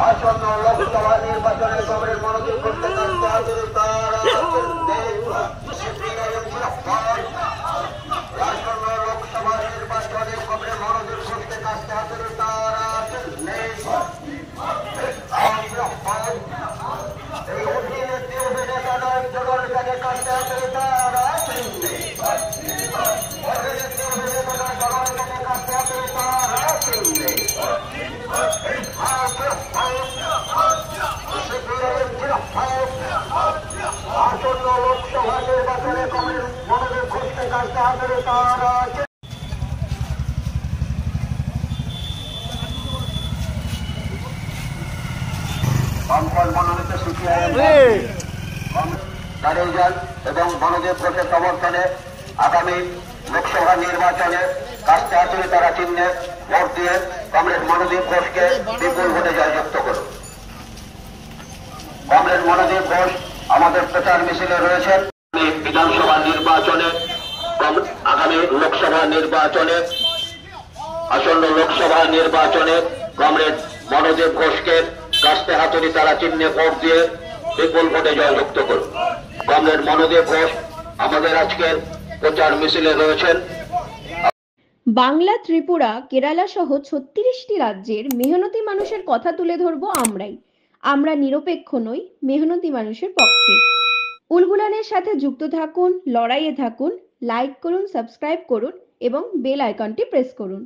আসন্ন লোকসভা নির্বাচনে কংগ্রেস মনোযোগ করতে আসন্ন লোকসভা নির্বাচনে কংগ্রেস মনোযোগ করতে কাজতে হাতের তারা এই অধীনে জনগণকে কাজতে হাতের তারা আসন্ন লোকসভা নির্বাচনে কংগ্রেস মনোযোগ করতে কাজতে হাতের তারা মনোনীত দাঁড়িয়ে যান এবং মনোযোগ ঘোষের সমর্থনে আগামী লোকসভা নির্বাচনে কাজতে হাতুড়ি তারা চিহ্নে ভোট দিয়ে কংগ্রেস মনোদীপ ঘোষকে বিপুল ভোটে জয়যুক্ত করুন। কংগ্রেস মনোদীপ ঘোষ আমাদের প্রচার মিছিলে রয়েছেন। বিধানসভা নির্বাচনে আগামী লোকসভা নির্বাচনে আসন্ন লোকসভা নির্বাচনে কংগ্রেস মনোদীপ ঘোষকে কাস্তে হাতুড়ি তারা চিহ্নে ভোট দিয়ে বিপুল ভোটে জয়যুক্ত করুন। কংগ্রেস মনোদীপ ঘোষ আমাদের আজকের প্রচার মিছিলে রয়েছেন। বাংলা, ত্রিপুরা, কেরালা সহ 36টি রাজ্যের মেহনতি মানুষের কথা তুলে ধরবো আমরাই। আমরা নিরপেক্ষ নই, মেহনতি মানুষের পক্ষে। উলগুলানের সাথে যুক্ত থাকুন, লড়াইয়ে থাকুন, লাইক করুন, সাবস্ক্রাইব করুন এবং বেল আইকনটি প্রেস করুন।